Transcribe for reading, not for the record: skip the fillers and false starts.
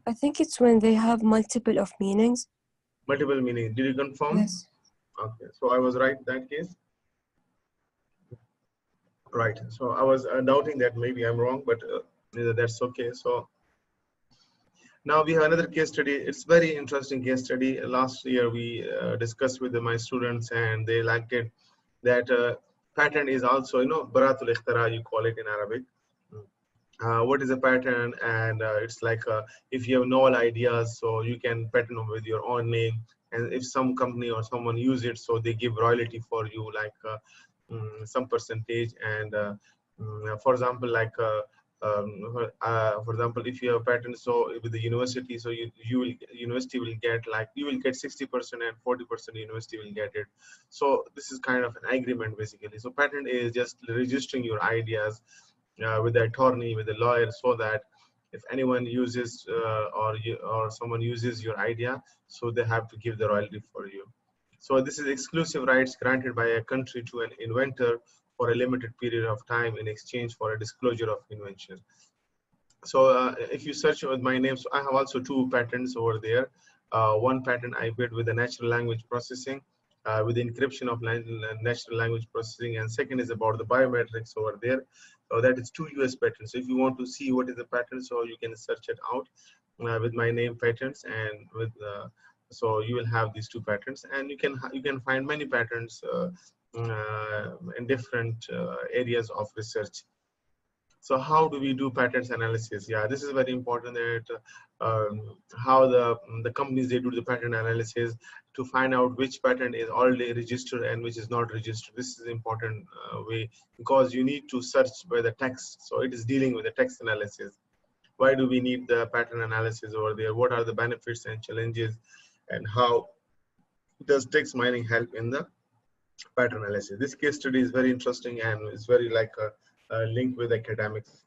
I think it's when they have multiple of meanings. Multiple meaning. Did you confirm? Yes. Okay, so I was right in that case. Right. So I was doubting that maybe I'm wrong, but that's okay. So now we have another case study. It's very interesting case study. Last year we discussed with my students, and they liked it. That pattern is also, baratul ikhtira, you call it in Arabic. What is a pattern? And it's like if you have novel ideas, so you can pattern them with your own name. And if some company or someone use it, so they give royalty for you, like some percentage. And for example, like for example, if you have a patent, so with the university, so university will get, like, you will get 60% and 40% university will get it. So this is kind of an agreement basically. So patent is just registering your ideas with the attorney, with the lawyer, so that if anyone uses or someone uses your idea, so they have to give the royalty for you. So this is exclusive rights granted by a country to an inventor for a limited period of time in exchange for a disclosure of invention. So if you search with my name, so I have also 2 patents over there. One patent I built with the natural language processing, with the encryption of natural language processing, and second is about the biometrics over there. So that is 2 US patents. So if you want to see what is the patent, so you can search it out with my name patents, and with so you will have these 2 patents, and you can find many patents in different areas of research. So how do we do patents analysis? Yeah, this is very important, that how the companies, they do the patent analysis to find out which patent is already registered and which is not registered. This is important way, because you need to search by the text. So it is dealing with the text analysis. Why do we need the patent analysis over there? What are the benefits and challenges, and how does text mining help in the patent analysis? This case study is very interesting, and it's very like a link with academics.